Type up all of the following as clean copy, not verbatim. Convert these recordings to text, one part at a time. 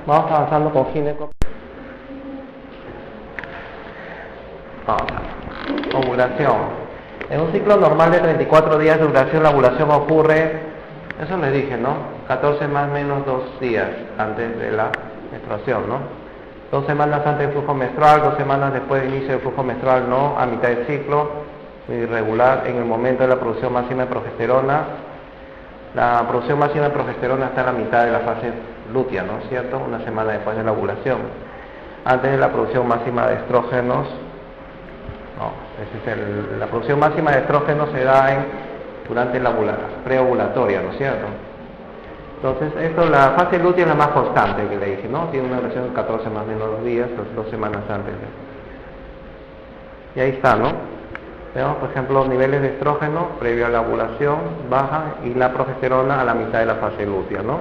Vamos avanzando con gineco. Ovulación. En un ciclo normal de 34 días de duración, la ovulación ocurre, eso les dije, ¿no? 14 más menos 2 días antes de la menstruación, ¿no? 2 semanas antes del flujo menstrual, 2 semanas después del inicio del flujo menstrual, ¿no? A mitad del ciclo, irregular, en el momento de la producción máxima de progesterona. La producción máxima de progesterona está a la mitad de la fase lútea, ¿no es cierto? Una semana después de la ovulación. Antes de la producción máxima de estrógenos, la producción máxima de estrógenos se da durante la preovulatoria, ¿no es cierto? Entonces, la fase lútea es la más constante que le dije, ¿no? Tiene una duración de 14 más menos 2 días, 2 semanas antes. Y ahí está, ¿no? Tenemos, por ejemplo, los niveles de estrógeno previo a la ovulación bajan y la progesterona a la mitad de la fase lútea, ¿no?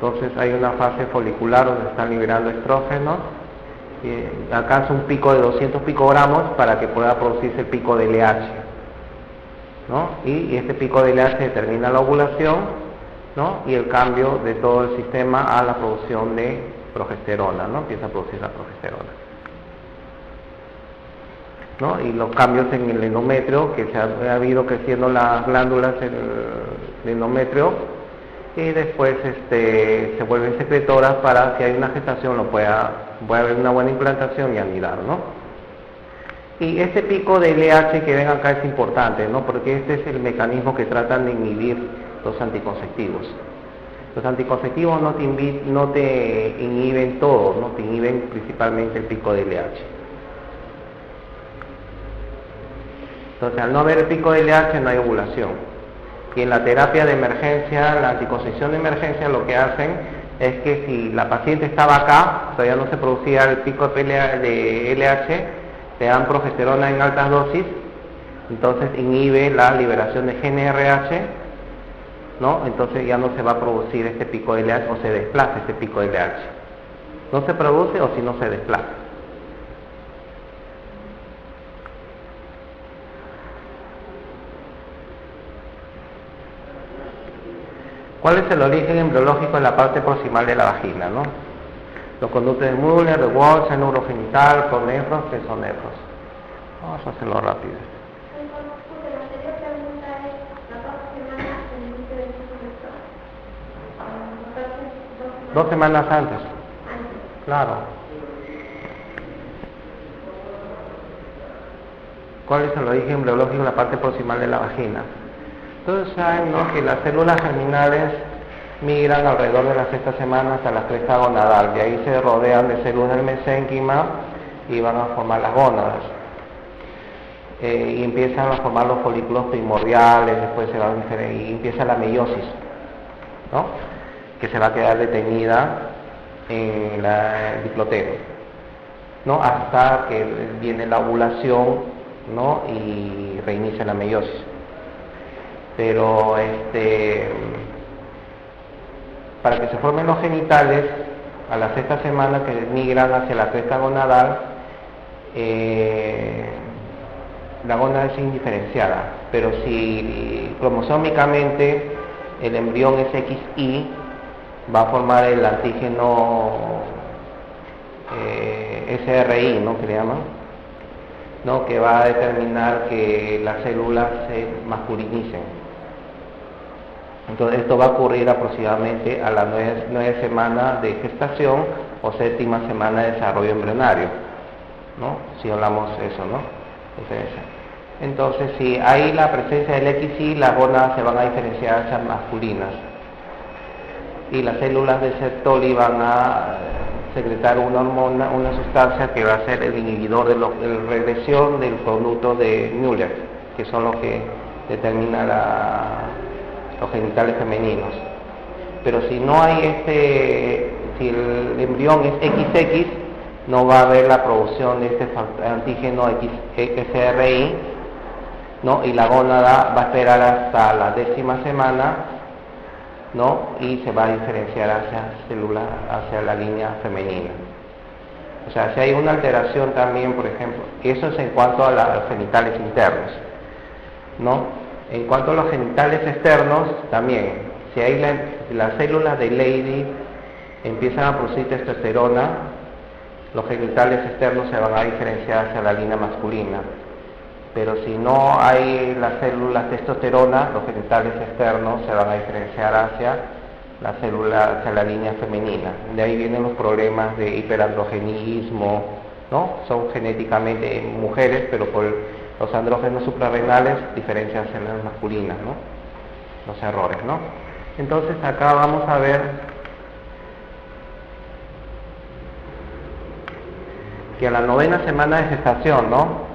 Entonces hay una fase folicular donde están liberando estrógenos y alcanza un pico de 200 picogramos para que pueda producirse el pico de LH, ¿no? Y este pico de LH determina la ovulación, ¿no? Y el cambio de todo el sistema a la producción de progesterona, ¿no? Empieza a producir la progesterona, ¿no? Y los cambios en el endometrio, que se ha ido creciendo las glándulas del endometrio, y después se vuelven secretoras para, si hay una gestación, puede haber una buena implantación y anidar, ¿no? Y este pico de LH que ven acá es importante, ¿no? Porque este es el mecanismo que tratan de inhibir los anticonceptivos. Los anticonceptivos no te inhiben todo, ¿no? Te inhiben principalmente el pico de LH. Entonces, al no haber el pico de LH no hay ovulación. Y en la terapia de emergencia, la anticoncepción de emergencia, lo que hacen es que si la paciente estaba acá, todavía no se producía el pico de LH, te dan progesterona en altas dosis, entonces inhibe la liberación de GnRH, ¿no? Entonces ya no se va a producir este pico de LH, o se desplaza este pico de LH. No se produce o si no se desplaza. ¿Cuál es el origen embriológico en la parte proximal de la vagina, no? Los conductos de Müller, de Walsh, el neurogenital, pronefros, tesonefros. Vamos a hacerlo rápido. Dos semanas antes. Claro. ¿Cuál es el origen embriológico en la parte proximal de la vagina? Entonces saben, ¿no?, que las células germinales migran alrededor de la sexta semana hasta la cresta gonadal, y ahí se rodean de células del mesénquima y van a formar las gónadas. Y empiezan a formar los folículos primordiales, después y empieza la meiosis, ¿no?, que se va a quedar detenida en el diplotero, ¿no?, hasta que viene la ovulación, ¿no?, y reinicia la meiosis. Pero para que se formen los genitales, a la sexta semana que migran hacia la cresta gonadal, la gónada es indiferenciada, pero si cromosómicamente el embrión es XY, va a formar el antígeno SRI, ¿no?, que le llaman, ¿no?, que va a determinar que las células se masculinicen. Entonces esto va a ocurrir aproximadamente a la 9 semana de gestación o 7ª semana de desarrollo embrionario, ¿no?, si hablamos de eso, ¿no? Entonces, si hay la presencia del XY, las gónadas se van a diferenciar hacia masculinas y las células de Sertoli van a secretar una hormona, una sustancia que va a ser el inhibidor de la regresión del conducto de Müller, que son los que determinan los genitales femeninos. Pero si no hay si el embrión es XX, no va a haber la producción de este antígeno SRI, ¿no?, y la gónada va a esperar hasta la 10ª semana, ¿no?, y se va a diferenciar hacia la línea femenina. O sea, si hay una alteración también, por ejemplo, eso es en cuanto a los genitales internos, ¿no? En cuanto a los genitales externos, también, si hay las células de Leydig empiezan a producir testosterona, los genitales externos se van a diferenciar hacia la línea masculina. Pero si no hay las células testosterona, los genitales externos se van a diferenciar hacia la célula, hacia la línea femenina. De ahí vienen los problemas de hiperandrogenismo, ¿no? Son genéticamente mujeres, pero por los andrógenos suprarrenales diferencian células masculinas, ¿no? Los errores, ¿no? Entonces acá vamos a ver que a la 9ª semana de gestación, ¿no?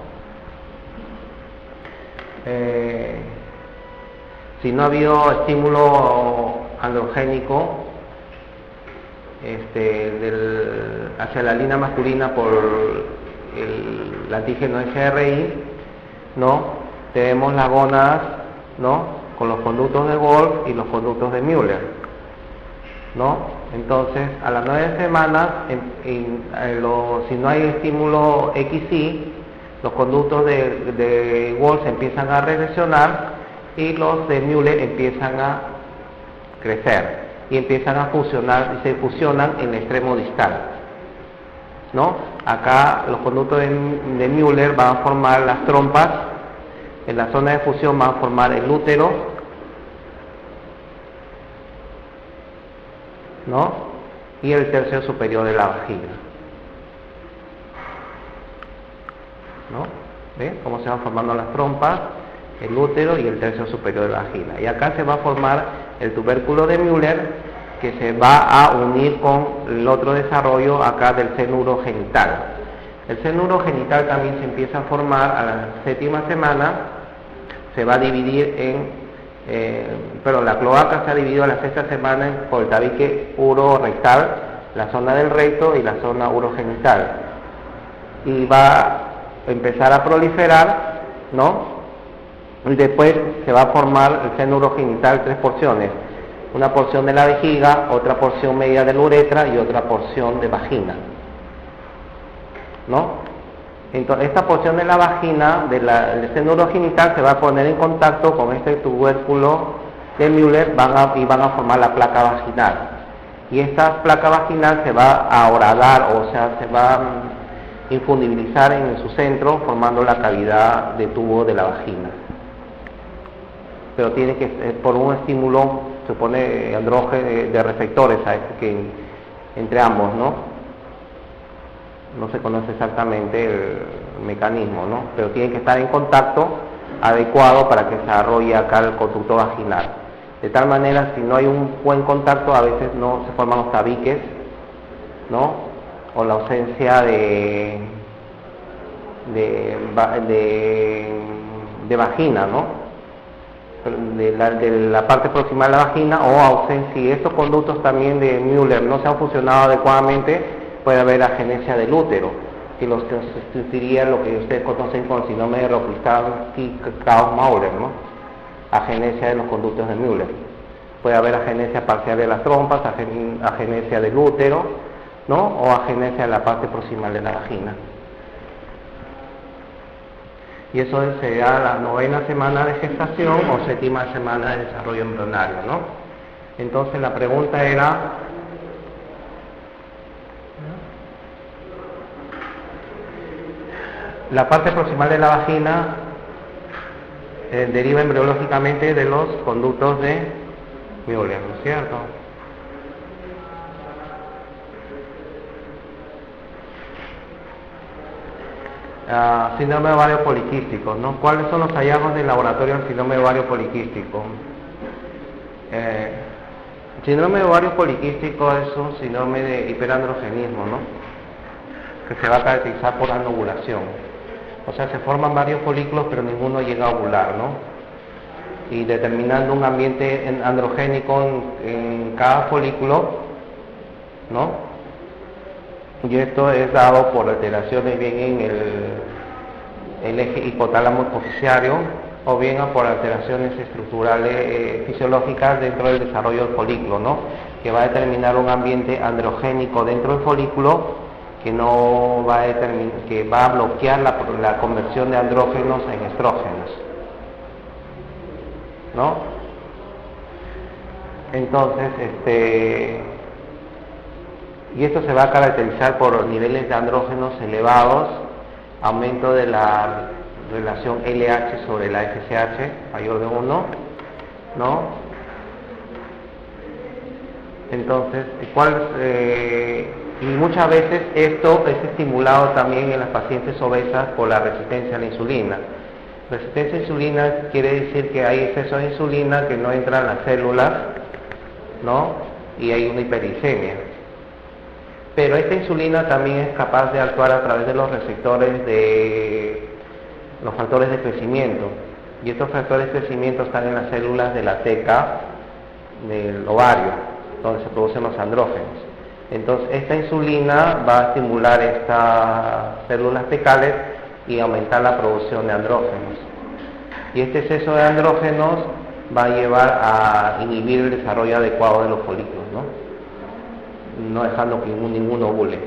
Si no ha habido estímulo androgénico hacia la línea masculina por el antígeno SRI, ¿no? Tenemos las gónadas, ¿no? Con los conductos de Wolff y los conductos de Müller, ¿no? Entonces, a las 9 semanas, si no hay estímulo XY, los conductos de Wolff empiezan a regresionar y los de Müller empiezan a crecer y empiezan a fusionar y se fusionan en el extremo distal, ¿no? Acá los conductos de Müller van a formar las trompas, en la zona de fusión van a formar el útero, ¿no? Y el tercio superior de la vagina, ¿no? ¿Ven cómo se van formando las trompas, el útero y el tercio superior de la vagina? Y acá se va a formar el tubérculo de Müller, que se va a unir con el otro desarrollo acá del seno urogenital. El seno urogenital también se empieza a formar a la 7ª semana, se va a dividir la cloaca se ha dividido a la 6ª semana por el tabique urorectal, la zona del recto y la zona urogenital. Y va a empezar a proliferar, ¿no? Y después se va a formar el seno urogenital 3 porciones. Una porción de la vejiga, otra porción media de la uretra y otra porción de vagina, ¿no? Entonces, esta porción de la vagina, del seno urogenital, se va a poner en contacto con este tubérculo de Müller y van a formar la placa vaginal. Y esta placa vaginal se va a horadar, o sea, se va a infundibilizar en su centro, formando la cavidad de tubo de la vagina. Pero tiene que ser por un estímulo, se pone andrógeno de receptores entre ambos, ¿no? No se conoce exactamente el mecanismo, ¿no? Pero tiene que estar en contacto adecuado para que se desarrolle acá el conducto vaginal. De tal manera, si no hay un buen contacto, a veces no se forman los tabiques, ¿no? O la ausencia de vagina, ¿no? De la parte proximal de la vagina, o ausencia, si estos conductos también de Müller no se han fusionado adecuadamente, puede haber agenesia del útero, que los constituiría lo que ustedes conocen con el síndrome de Rokitansky-Krauss-Müller, ¿no? Agenesia de los conductos de Müller. Puede haber agenesia parcial de las trompas, agenesia del útero, ¿no? O agenesia de la parte proximal de la vagina. Y eso sería la 9ª semana de gestación o 7ª semana de desarrollo embrionario, ¿no? Entonces la pregunta era, la parte proximal de la vagina deriva embriológicamente de los conductos de Müller, ¿no es cierto? Síndrome de ovario poliquístico, ¿no? ¿Cuáles son los hallazgos del laboratorio del síndrome de ovario poliquístico? El síndrome de ovario poliquístico es un síndrome de hiperandrogenismo, ¿no? Que se va a caracterizar por anovulación. O sea, se forman varios folículos, pero ninguno llega a ovular, ¿no? Y determinando un ambiente androgénico en cada folículo, ¿no? Y esto es dado por alteraciones bien en el eje hipotálamo hipoficiario, o bien por alteraciones estructurales fisiológicas dentro del desarrollo del folículo, ¿no? Que va a determinar un ambiente androgénico dentro del folículo que no va a que va a bloquear la conversión de andrógenos en estrógenos, ¿no? Entonces, y esto se va a caracterizar por niveles de andrógenos elevados, aumento de la relación LH sobre la FSH mayor de 1, ¿no? Entonces, y muchas veces esto es estimulado también en las pacientes obesas por la resistencia a la insulina. Resistencia a insulina quiere decir que hay exceso de insulina que no entra en las células, ¿no? Y hay una hiperglicemia. Pero esta insulina también es capaz de actuar a través de los receptores de los factores de crecimiento. Y estos factores de crecimiento están en las células de la teca del ovario, donde se producen los andrógenos. Entonces, esta insulina va a estimular estas células tecales y aumentar la producción de andrógenos. Y este exceso de andrógenos va a llevar a inhibir el desarrollo adecuado de los folículos, no dejando que ninguno ovule.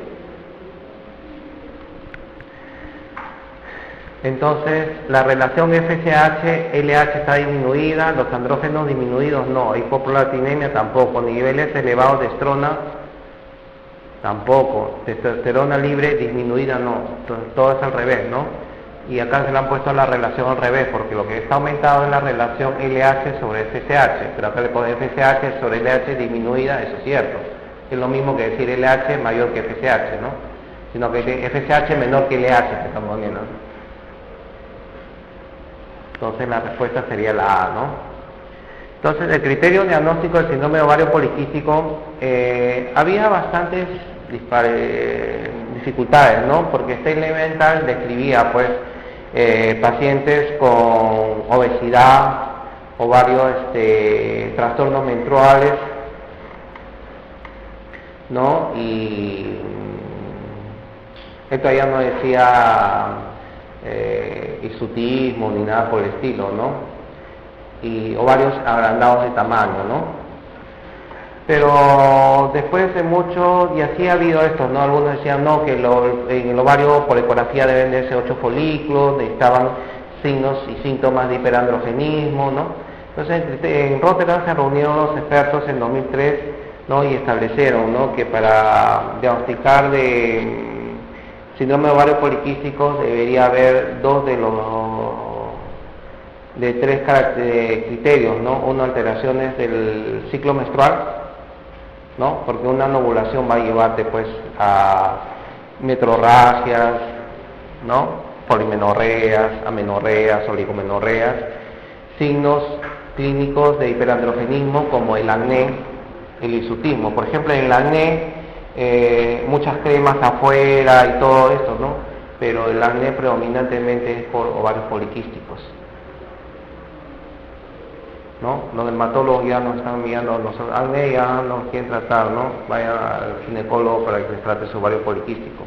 Entonces, la relación FSH-LH está disminuida, los andrógenos disminuidos no, hipoprolactinemia tampoco, niveles elevados de estrona tampoco, testosterona libre disminuida no, entonces, todo es al revés, ¿no? Y acá se le han puesto la relación al revés, porque lo que está aumentado es la relación LH sobre FSH, pero acá le ponen FSH sobre LH disminuida, eso es cierto, es lo mismo que decir LH mayor que FSH, ¿no? Sino que FSH menor que LH se está poniendo, ¿no? Entonces la respuesta sería la A, ¿no? Entonces el criterio diagnóstico del síndrome de ovario poliquístico, había bastantes dificultades, ¿no? Porque este elemental describía, pues, pacientes con obesidad o varios trastornos menstruales, ¿no? Y esto ya no decía hirsutismo ni nada por el estilo, ¿no? Y ovarios agrandados de tamaño, ¿no? Pero después de mucho, y así ha habido esto, ¿no? Algunos decían, no, que en el ovario por ecografía deben de ser 8 folículos, necesitaban signos y síntomas de hiperandrogenismo, ¿no? Entonces en Rotterdam se reunieron los expertos en 2003, ¿no? Y establecieron, ¿no? Que para diagnosticar de síndrome de ovario poliquístico debería haber de tres criterios, ¿no? Uno, alteraciones del ciclo menstrual, ¿no? Porque una anovulación va a llevarte, pues, a metrorragias, ¿no? Polimenorreas, amenorreas, oligomenorreas, signos clínicos de hiperandrogenismo como el acné, el hirsutismo. Por ejemplo, en el acné, muchas cremas afuera y todo eso, ¿no? Pero el acné predominantemente es por ovarios poliquísticos, ¿no? Los dermatólogos ya nos están enviando, los acné ya nos quieren tratar, ¿no? Vayan al ginecólogo para que les trate su ovario poliquístico,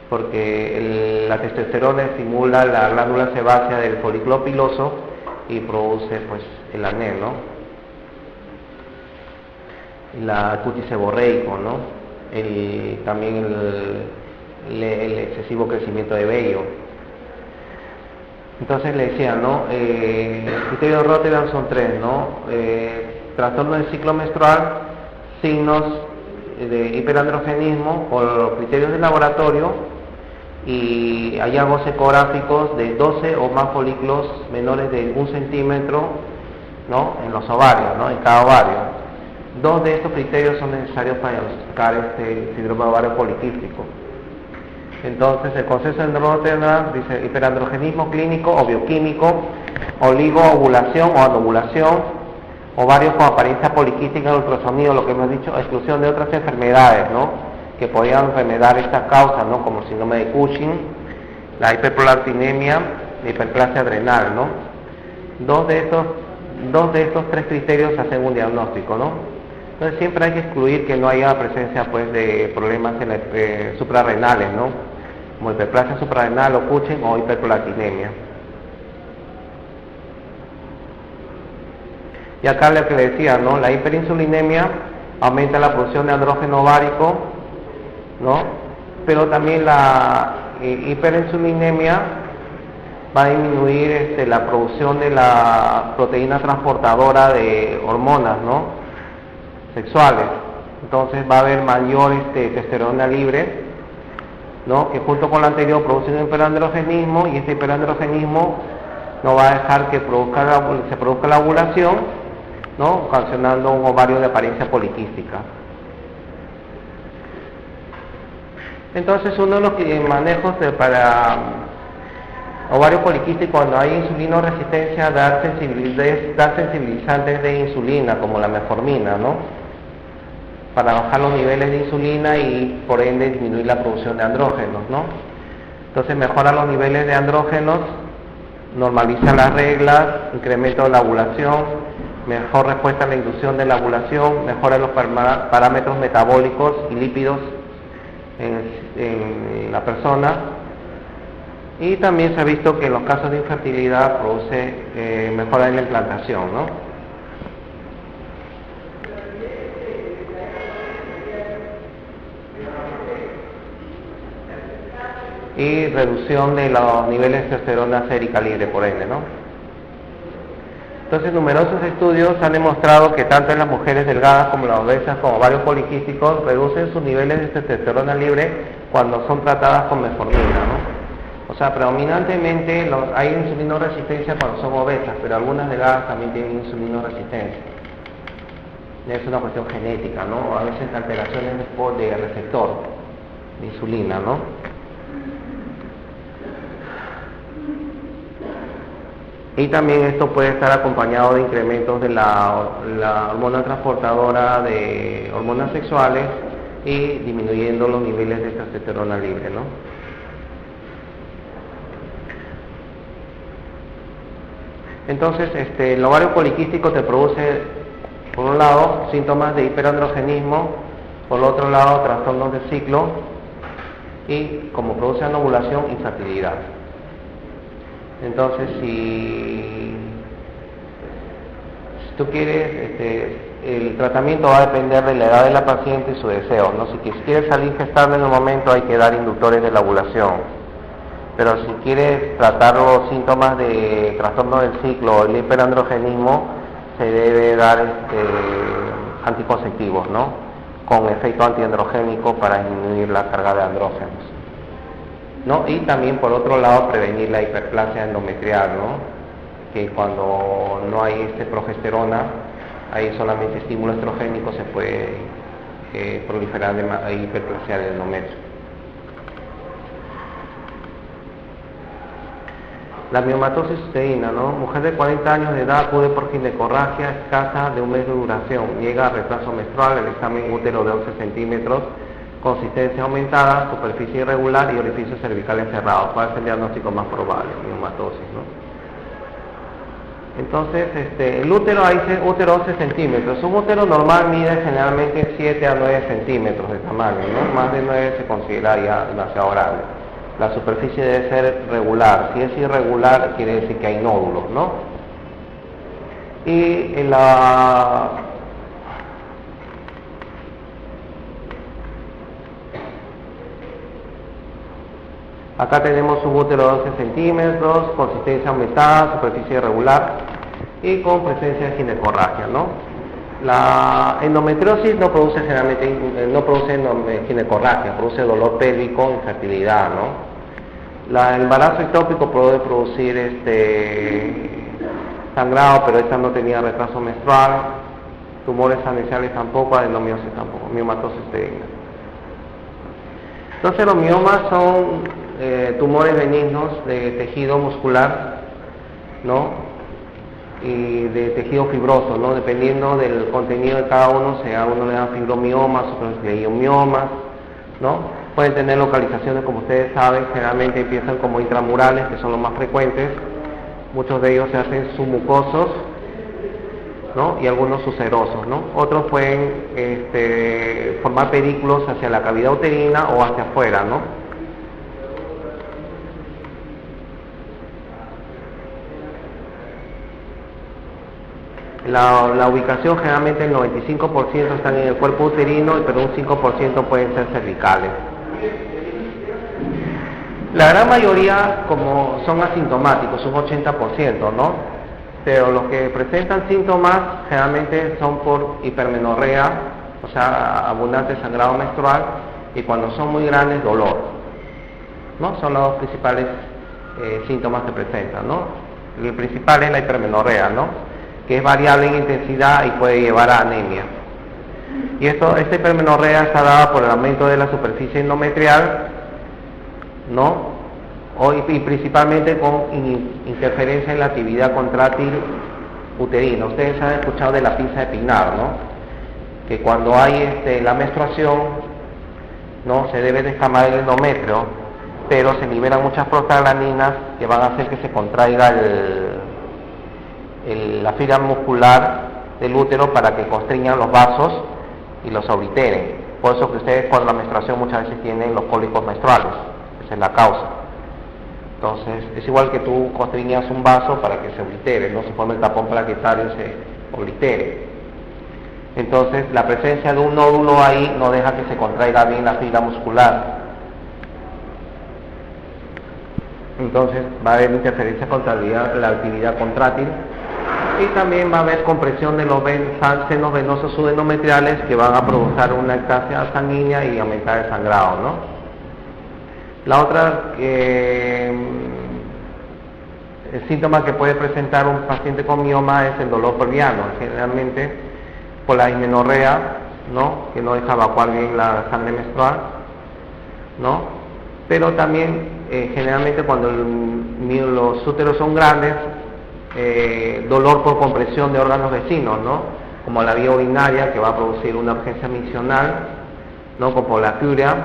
porque la testosterona estimula la glándula sebácea del folículo piloso y produce, pues, el acné, ¿no? La cutis seborreico, ¿no? También el excesivo crecimiento de vello. Entonces le decía, ¿no? Los criterios de Rotterdam son tres, ¿no? Trastorno del ciclo menstrual, signos de hiperandrogenismo por los criterios de laboratorio y hallazgos ecográficos de 12 o más folículos menores de 1 centímetro, ¿no? En los ovarios, ¿no? En cada ovario. Dos de estos criterios son necesarios para diagnosticar este síndrome de ovario poliquístico. Entonces, el consenso en Rotterdam dice hiperandrogenismo clínico o bioquímico, oligoovulación o anovulación, ovarios con apariencia poliquística en ultrasonido, lo que hemos dicho, exclusión de otras enfermedades, ¿no? Que podrían remediar estas causas, ¿no? Como el síndrome de Cushing, la hiperprolactinemia, la hiperplasia adrenal, ¿no? Dos de estos tres criterios hacen un diagnóstico, ¿no? Entonces siempre hay que excluir que no haya presencia, pues, de problemas suprarrenales, ¿no? Como hiperplasia suprarrenal o Cushing o hiperprolactinemia. Y acá lo que le decía, ¿no? La hiperinsulinemia aumenta la producción de andrógeno ovárico, ¿no? Pero también la hiperinsulinemia va a disminuir la producción de la proteína transportadora de hormonas, ¿no? Sexuales, Entonces va a haber mayor testosterona libre, ¿no? Que junto con la anterior produce un hiperandrogenismo, y este hiperandrogenismo no va a dejar que se produzca la ovulación, ¿no? Ocasionando un ovario de apariencia poliquística. Entonces, uno de los manejos para ovario poliquístico, cuando hay insulinoresistencia, dar sensibilizantes de insulina, como la metformina, ¿no? Para bajar los niveles de insulina y por ende disminuir la producción de andrógenos, ¿no? Entonces mejora los niveles de andrógenos, normaliza las reglas, incremento de la ovulación, mejor respuesta a la inducción de la ovulación, mejora los parámetros metabólicos y lípidos en la persona, y también se ha visto que en los casos de infertilidad produce mejora en la implantación, ¿no? Y reducción de los niveles de testosterona sérica libre, por ende, ¿no? Entonces, numerosos estudios han demostrado que tanto en las mujeres delgadas como las obesas como ovarios poliquísticos reducen sus niveles de testosterona libre cuando son tratadas con metformina, ¿no? O sea, predominantemente hay insulinoresistencia cuando son obesas, pero algunas delgadas también tienen insulinoresistencia. Es una cuestión genética, ¿no? A veces alteraciones de receptor de insulina, ¿no? Y también esto puede estar acompañado de incrementos de la hormona transportadora de hormonas sexuales y disminuyendo los niveles de testosterona libre, ¿no? Entonces, el ovario poliquístico te produce, por un lado, síntomas de hiperandrogenismo, por otro lado, trastornos del ciclo y, como produce anovulación, infertilidad. Entonces, si tú quieres, el tratamiento va a depender de la edad de la paciente y su deseo, ¿no? Si quieres salir gestable en el momento, hay que dar inductores de la ovulación. Pero si quieres tratar los síntomas de trastorno del ciclo o el hiperandrogenismo, se debe dar anticonceptivos, ¿no? Con efecto antiandrogénico para disminuir la carga de andrógenos, ¿no? Y también, por otro lado, prevenir la hiperplasia endometrial, ¿no? Que cuando no hay progesterona, hay solamente estímulo estrogénico, se puede proliferar de hiperplasia del endometrio. La miomatosis uterina, ¿no? Mujer de 40 años de edad acude por ginecorragia escasa de un mes de duración, llega a retraso menstrual, el examen útero de 11 centímetros, consistencia aumentada, superficie irregular y orificios cervicales cerrados. ¿Cuál es el diagnóstico más probable? Miomatosis, ¿no? Entonces, el útero, ahí dice útero 11 centímetros. Un útero normal mide generalmente 7 a 9 centímetros de tamaño, ¿no? Más de 9 se considera ya demasiado grande. La superficie debe ser regular. Si es irregular, quiere decir que hay nódulos, ¿no? Y en acá tenemos un útero de 11 centímetros, consistencia aumentada, superficie irregular y con presencia de ginecorragia, ¿no? La endometriosis no produce ginecorragia, produce dolor pélvico, infertilidad, ¿no? El embarazo ectópico puede producir sangrado, pero esta no tenía retraso menstrual, tumores anexiales tampoco, adenomiosis tampoco, miomatosis uterina. Entonces, los miomas son tumores benignos de tejido muscular, ¿no? Y de tejido fibroso, ¿no? Dependiendo del contenido de cada uno, a uno le dan fibromiomas, otros leiomiomas, ¿no? Pueden tener localizaciones, como ustedes saben, generalmente empiezan como intramurales, que son los más frecuentes. Muchos de ellos se hacen submucosos, ¿no? Y algunos sucerosos, ¿no? Otros pueden formar pedículos hacia la cavidad uterina o hacia afuera, ¿no? La ubicación, generalmente el 95% están en el cuerpo uterino, pero un 5% pueden ser cervicales. La gran mayoría como son asintomáticos, un 80%, ¿no? Pero los que presentan síntomas generalmente son por hipermenorrea, o sea, abundante sangrado menstrual, y cuando son muy grandes, dolor, ¿no? Son los dos principales síntomas que presentan, ¿no? El principal es la hipermenorrea, ¿no? Que es variable en intensidad y puede llevar a anemia. Y esta hipermenorrea está dada por el aumento de la superficie endometrial, ¿no? Y principalmente con interferencia en la actividad contráctil uterina. Ustedes han escuchado de la pinza de Pignard, ¿no? Que cuando hay la menstruación, ¿no? Se debe descamar el endometrio, pero se liberan muchas prostaglandinas que van a hacer que se contraiga la fibra muscular del útero para que constriñan los vasos y los obliteren. Por eso que ustedes con la menstruación muchas veces tienen los cólicos menstruales, esa es la causa. Entonces, es igual que tú constriñas un vaso para que se oblitere, no se forme el tapón plaquetario y se oblitere. Entonces, la presencia de un nódulo ahí no deja que se contraiga bien la fibra muscular. Entonces, va a haber interferencia contra la actividad contráctil, y también va a haber compresión de los senos venosos subendometriales que van a provocar una ectasia sanguínea y aumentar el sangrado, ¿no? La otra el síntoma que puede presentar un paciente con mioma es el dolor pelviano, generalmente por la dismenorrea, ¿no? Que no deja evacuar bien la sangre menstrual, ¿no? Pero también generalmente cuando los úteros son grandes, dolor por compresión de órganos vecinos, ¿no? Como la vía urinaria, que va a producir una urgencia miccional, ¿no? Como la piuria,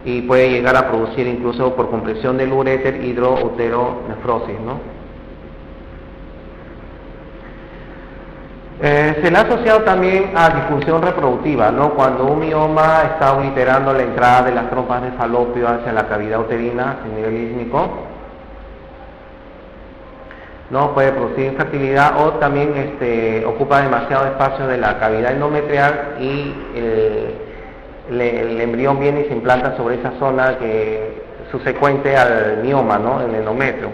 y puede llegar a producir incluso por compresión del uréter hidrouteronefrosis, ¿no? Se le ha asociado también a disfunción reproductiva, ¿no? Cuando un mioma está obliterando la entrada de las trompas de falopio hacia la cavidad uterina a nivel ísmico, ¿no? Puede producir infertilidad, o también ocupa demasiado espacio de la cavidad endometrial y el embrión viene y se implanta sobre esa zona que subsecuente al mioma, ¿no? El endometrio.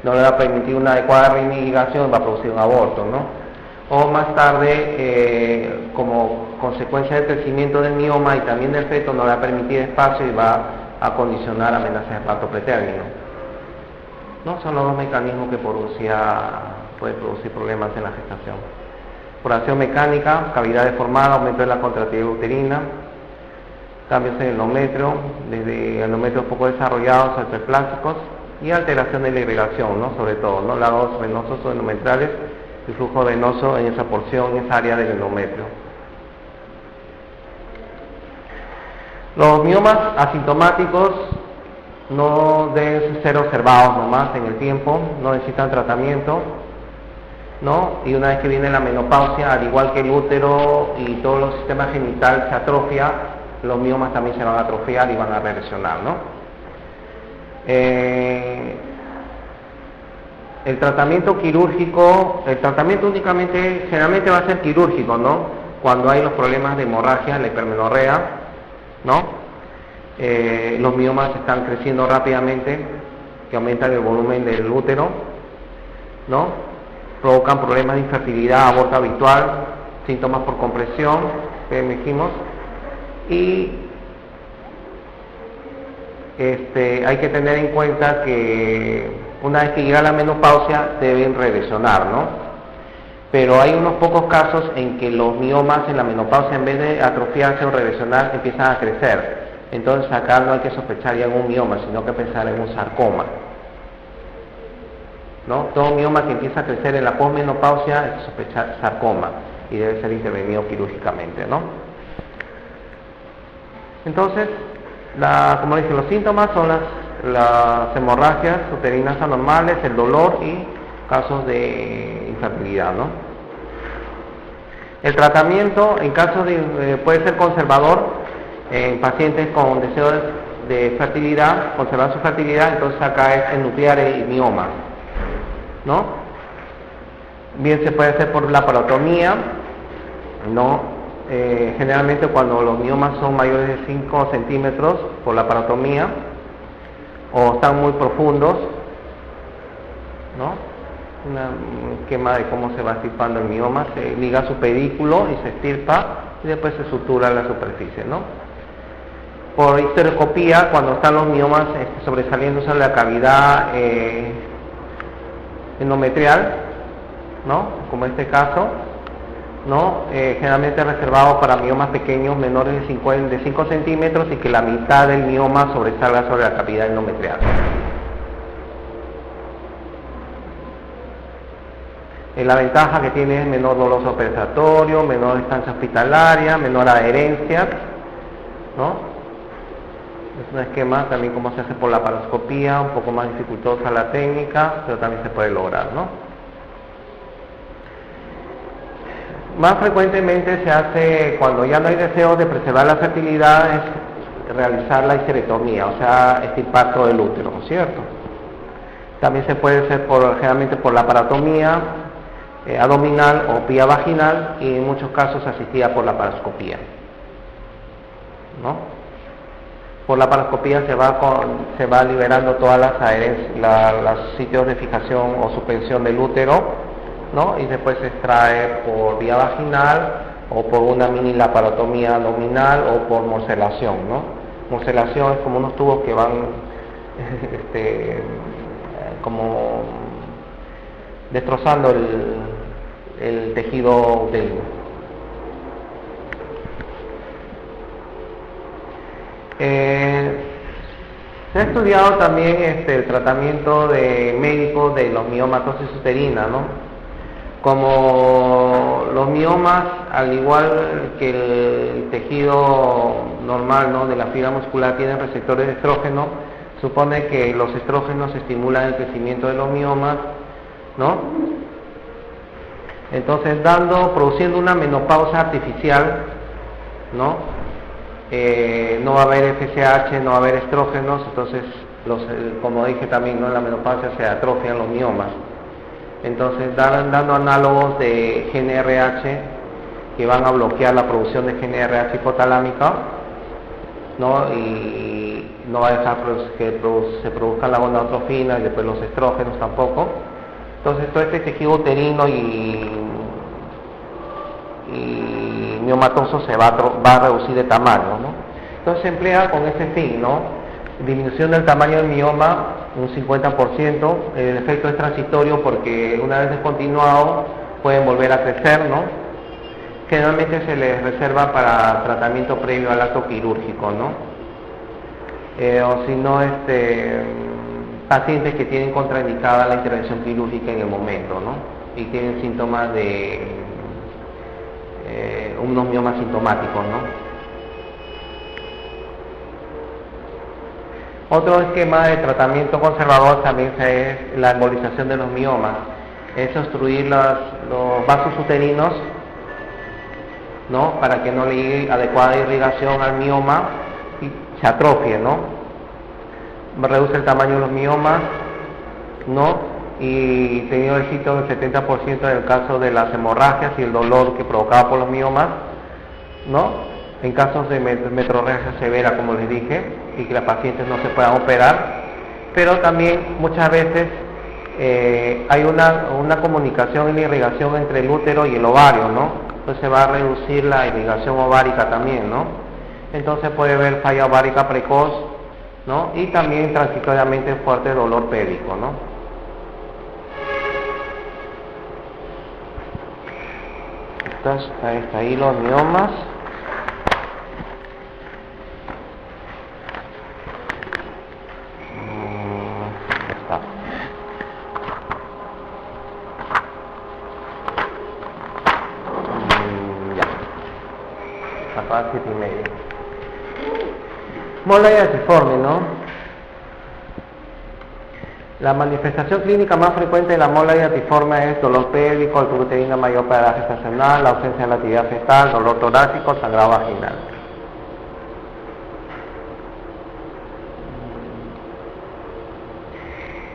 No le va a permitir una adecuada reirrigación, va a producir un aborto, ¿no? O más tarde, como consecuencia del crecimiento del mioma y también del feto, no le va a permitir espacio y va a condicionar amenazas de parto pretérmino. ¿No? Son los dos mecanismos que puede producir problemas en la gestación. Por acción mecánica, cavidad deformada, aumento de la contractilidad uterina, cambios en el endometrio, desde endometrios poco desarrollados a hiperplásticos, y alteración de la irrigación, ¿no? Sobre todo, ¿no? Lagos venosos o endometriales, el flujo venoso en esa porción, en esa área del endometrio. Los miomas asintomáticos no deben ser observados nomás en el tiempo, no necesitan tratamiento, ¿no? Y una vez que viene la menopausia, al igual que el útero y todo los sistemas genitales se atrofia, los miomas también se van a atrofiar y van a regresionar, ¿no? El tratamiento quirúrgico, únicamente, generalmente va a ser quirúrgico, ¿no? Cuando hay los problemas de hemorragia, la hipermenorrea, ¿no? Los miomas están creciendo rápidamente, que aumentan el volumen del útero, ¿no? Provocan problemas de infertilidad, aborto habitual, síntomas por compresión, que dijimos, y hay que tener en cuenta que una vez que llega la menopausia deben regresionar, ¿no? Pero hay unos pocos casos en que los miomas en la menopausia, en vez de atrofiarse o regresionar, empiezan a crecer. Entonces acá no hay que sospechar ya en un mioma, sino que pensar en un sarcoma, ¿no? Todo mioma que empieza a crecer en la posmenopausia es sospechar sarcoma y debe ser intervenido quirúrgicamente, ¿no? Entonces, como dije, los síntomas son las hemorragias uterinas anormales, el dolor y casos de infertilidad, ¿no? El tratamiento, en caso de, puede ser conservador en pacientes con deseos de fertilidad, conservar su fertilidad, entonces acá es enuclear el mioma, ¿no? Bien se puede hacer por laparotomía, ¿no? Generalmente cuando los miomas son mayores de 5 centímetros por laparotomía o están muy profundos, ¿no? Un esquema de cómo se va extirpando el mioma, se liga su pedículo y se extirpa y después se sutura la superficie, ¿no? Por histeroscopía, cuando están los miomas sobresaliéndose en la cavidad endometrial, ¿no? Como este caso, ¿no? Generalmente reservado para miomas pequeños menores de 5 centímetros y que la mitad del mioma sobresalga sobre la cavidad endometrial. La ventaja que tiene es menor dolor operatorio, menor estancia hospitalaria, menor adherencia, ¿no? Es un esquema también como se hace por la laparoscopía, un poco más dificultosa la técnica, pero también se puede lograr, ¿no? Más frecuentemente se hace, cuando ya no hay deseo de preservar la fertilidad, es realizar la histerectomía, o sea, extirpar todo el útero, ¿no es cierto? También se puede hacer generalmente por laparotomía abdominal o vía vaginal, y en muchos casos asistida por laparoscopía, ¿no? Por laparoscopía se va liberando todas las adherencias, los sitios de fijación o suspensión del útero, ¿no? Y después se extrae por vía vaginal o por una mini laparotomía abdominal o por morcelación, ¿no? Morcelación es como unos tubos que van como destrozando el tejido uterino. Se ha estudiado también el tratamiento médico de los miomatosis uterina, ¿no? Como los miomas, al igual que el tejido normal, ¿no?, de la fibra muscular, tienen receptores de estrógeno, supone que los estrógenos estimulan el crecimiento de los miomas, ¿no? Entonces, produciendo una menopausa artificial, ¿no? No va a haber FSH, no va a haber estrógenos, entonces, como dije también, ¿no?, en la menopausia se atrofian los miomas. Entonces, dando análogos de GnRH que van a bloquear la producción de GnRH hipotalámica, ¿no? Y no va a dejar que se produzca la gonadotrofina y después los estrógenos tampoco. Entonces, todo este tejido uterino y miomatoso se va a reducir de tamaño, ¿no? Entonces se emplea con ese fin, ¿no? Disminución del tamaño del mioma, un 50%, el efecto es transitorio porque una vez descontinuado pueden volver a crecer, ¿no? Generalmente se les reserva para tratamiento previo al acto quirúrgico, ¿no? O si no, pacientes que tienen contraindicada la intervención quirúrgica en el momento, ¿no? Y tienen síntomas de unos miomas sintomáticos, ¿no? Otro esquema de tratamiento conservador también es la embolización de los miomas, es obstruir los vasos uterinos, ¿no?, para que no le llegue adecuada irrigación al mioma y se atrofie, ¿no? Reduce el tamaño de los miomas, ¿no? Y tenido éxito del 70% en el caso de las hemorragias y el dolor que provocaba por los miomas, ¿no? En casos de metrorragia severa, como les dije, y que las pacientes no se puedan operar, pero también muchas veces hay una comunicación en la irrigación entre el útero y el ovario, ¿no? Entonces se va a reducir la irrigación ovárica también, ¿no? Entonces puede haber falla ovárica precoz, ¿no? Y también transitoriamente fuerte dolor pélvico, ¿no? Está ahí los miomas. A 7:30. Mola y actiforme, ¿no? La manifestación clínica más frecuente de la mola y actiforme es dolor pélvico, altura uterina mayor para la gestacional, la ausencia de la actividad fetal, dolor torácico, sangrado vaginal.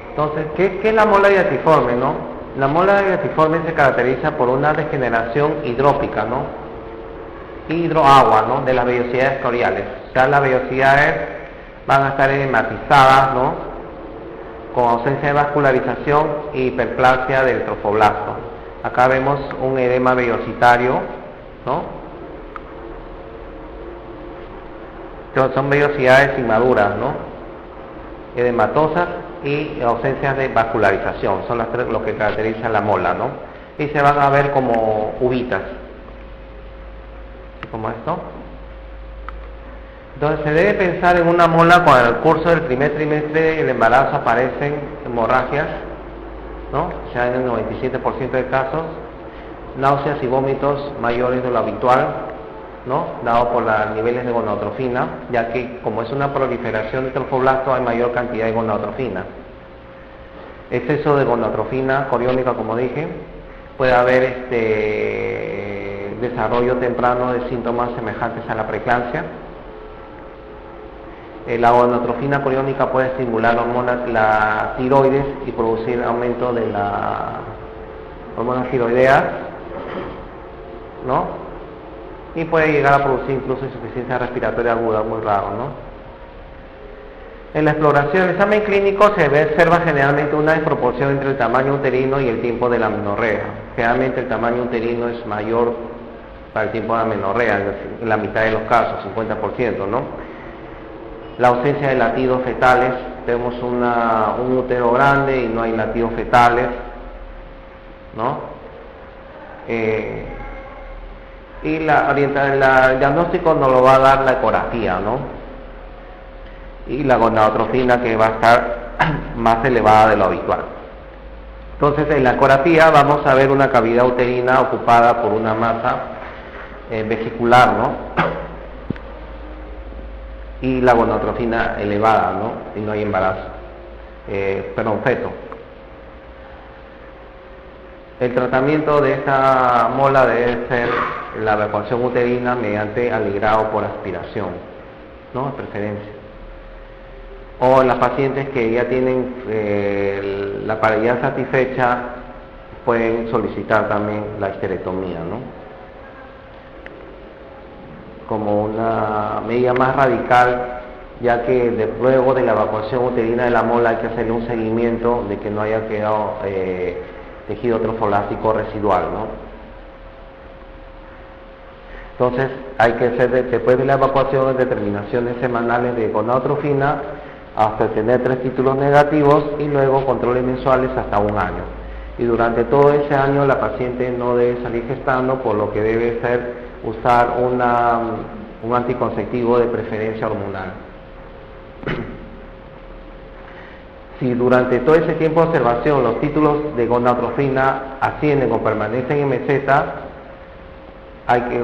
Entonces, ¿qué es la mola y actiforme, no? La mola y actiforme se caracteriza por una degeneración hidrópica, ¿no? Hidroagua, ¿no?, de las vellosidades coriales. O sea, las vellosidades van a estar edematizadas, ¿no?, con ausencia de vascularización y hiperplasia del trofoblasto. Acá vemos un edema vellositario, ¿no?, Entonces, son vellosidades inmaduras, ¿no? Edematosas y ausencias de vascularización, son las tres lo que caracteriza la mola, ¿no? Y se van a ver como uvitas, como esto. Entonces se debe pensar en una mola cuando en el curso del primer trimestre del embarazo aparecen hemorragias, ¿no? O sea, en el 97% de casos, náuseas y vómitos mayores de lo habitual, ¿no? Dado por los niveles de gonadotrofina, ya que como es una proliferación de trofoblasto hay mayor cantidad de gonadotrofina. Exceso de gonadotrofina coriónica, como dije, puede haber desarrollo temprano de síntomas semejantes a la preeclampsia. La gonadotrofina coriónica puede estimular la tiroides y producir aumento de las hormonas tiroideas, ¿no? Y puede llegar a producir incluso insuficiencia respiratoria aguda, muy raro, ¿no? En la exploración del examen clínico se observa generalmente una desproporción entre el tamaño uterino y el tiempo de la amenorrea. Generalmente el tamaño uterino es mayor para el tiempo de la amenorrea, en la mitad de los casos, 50%, ¿no? La ausencia de latidos fetales, tenemos un útero grande y no hay latidos fetales, ¿no? Y el diagnóstico nos lo va a dar la ecografía, ¿no? Y la gonadotrofina, que va a estar más elevada de lo habitual. Entonces, en la ecografía vamos a ver una cavidad uterina ocupada por una masa vesicular, ¿no? Y la gonadotrofina elevada, ¿no? Y no hay embarazo, feto. El tratamiento de esta mola debe ser la evacuación uterina mediante aligrado por aspiración, ¿no? De preferencia. O en las pacientes que ya tienen la paridad satisfecha, pueden solicitar también la histerectomía, ¿no? Como una medida más radical, ya que luego de la evacuación uterina de la mola hay que hacerle un seguimiento de que no haya quedado tejido trofolástico residual, ¿no? Entonces hay que hacer después de la evacuación determinaciones semanales de gonadotrofina hasta tener 3 títulos negativos y luego controles mensuales hasta 1 año. Y durante todo ese año la paciente no debe salir gestando, por lo que debe ser usar un anticonceptivo de preferencia hormonal. Si durante todo ese tiempo de observación los títulos de gonadotrofina ascienden o permanecen en meseta, hay que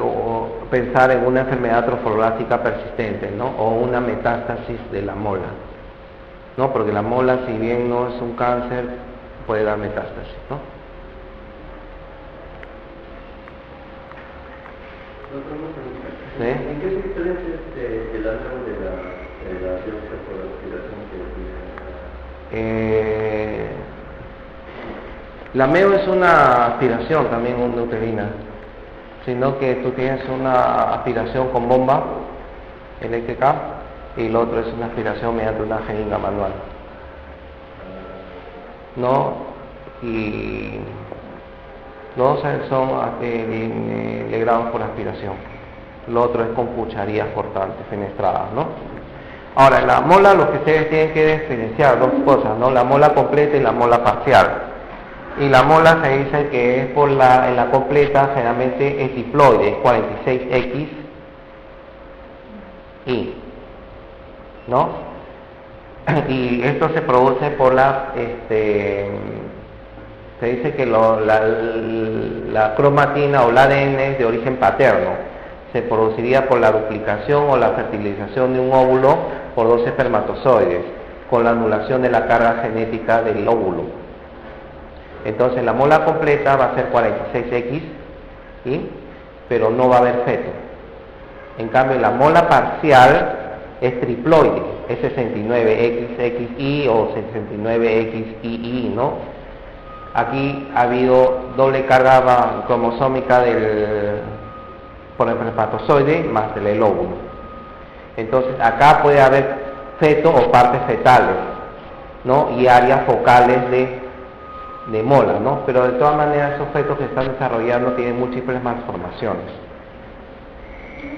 pensar en una enfermedad trofoblástica persistente, ¿no? O una metástasis de la mola, ¿no? Porque la mola, si bien no es un cáncer, puede dar metástasis, ¿no? ¿Sí? ¿En qué se diferencia el ángulo de la biopsia por aspiración que la MEO es una aspiración también uterina, sino que tú tienes una aspiración con bomba eléctrica y lo otro es una aspiración mediante una jeringa manual, ¿no? Y los dos son legrados por aspiración. Lo otro es con cucharillas cortantes, fenestradas, ¿no? Ahora, en la mola lo que ustedes tienen que diferenciar dos cosas, ¿no? La mola completa y la mola parcial. Y la mola se dice que es en la completa generalmente es diploide, es 46X y, ¿no? Y esto se produce por se dice que la cromatina o el ADN es de origen paterno. Se produciría por la duplicación o la fertilización de un óvulo por 2 espermatozoides, con la anulación de la carga genética del óvulo. Entonces la mola completa va a ser 46X, ¿sí? Pero no va a haber feto. En cambio la mola parcial es triploide, es 69XXY o 69XYY, ¿no? Aquí ha habido doble carga cromosómica por el espermatozoide más del óvulo. Entonces acá puede haber feto o partes fetales, ¿no? Y áreas focales de mola, ¿no? Pero de todas maneras esos fetos que están desarrollando tienen múltiples malformaciones.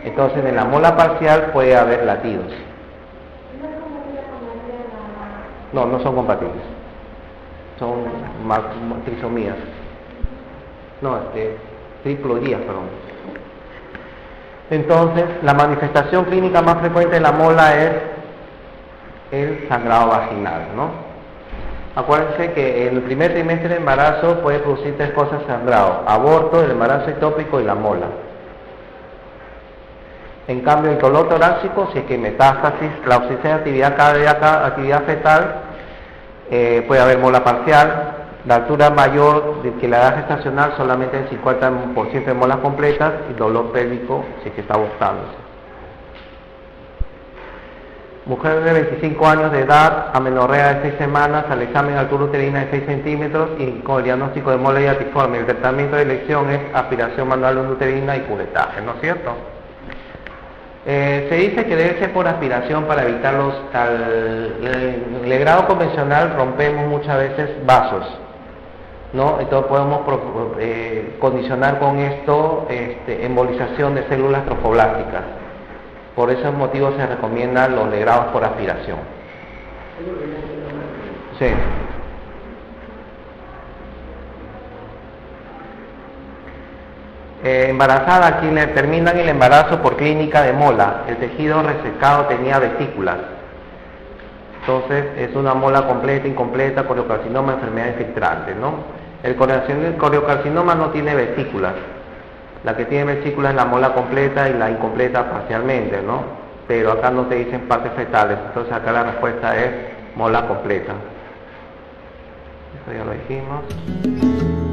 Entonces en la mola parcial puede haber latidos. No, no son compatibles. Son trisomías. No, triploidías, perdón. Entonces, la manifestación clínica más frecuente de la mola es el sangrado vaginal, ¿no? Acuérdense que en el primer trimestre del embarazo puede producir 3 cosas de sangrado: aborto, el embarazo ectópico y la mola. En cambio, el dolor torácico, si es que metástasis, la ausencia de actividad cardíaca, actividad fetal, puede haber mola parcial. La altura mayor que la edad gestacional, solamente el 50% de molas completas, y dolor pélvico si es que está abortándose. Mujer de 25 años de edad, amenorrea de 6 semanas, al examen de altura uterina de 6 centímetros y con el diagnóstico de mola diatiforme. El tratamiento de elección es aspiración manual de uterina y curetaje, ¿no es cierto? Se dice que debe ser por aspiración para evitar el legrado convencional rompemos muchas veces vasos, ¿no? Entonces podemos condicionar con esto embolización de células trofoblásticas. Por esos motivos se recomiendan los legrados por aspiración. Sí. Embarazada, aquí le terminan el embarazo por clínica de mola. El tejido resecado tenía vesículas. Entonces es una mola completa, incompleta, coriocarcinoma, enfermedad infiltrante, ¿no? El coriocarcinoma no tiene vesículas. La que tiene vesículas es la mola completa y la incompleta parcialmente, ¿no? Pero acá no te dicen partes fetales, entonces acá la respuesta es mola completa. Eso ya lo dijimos.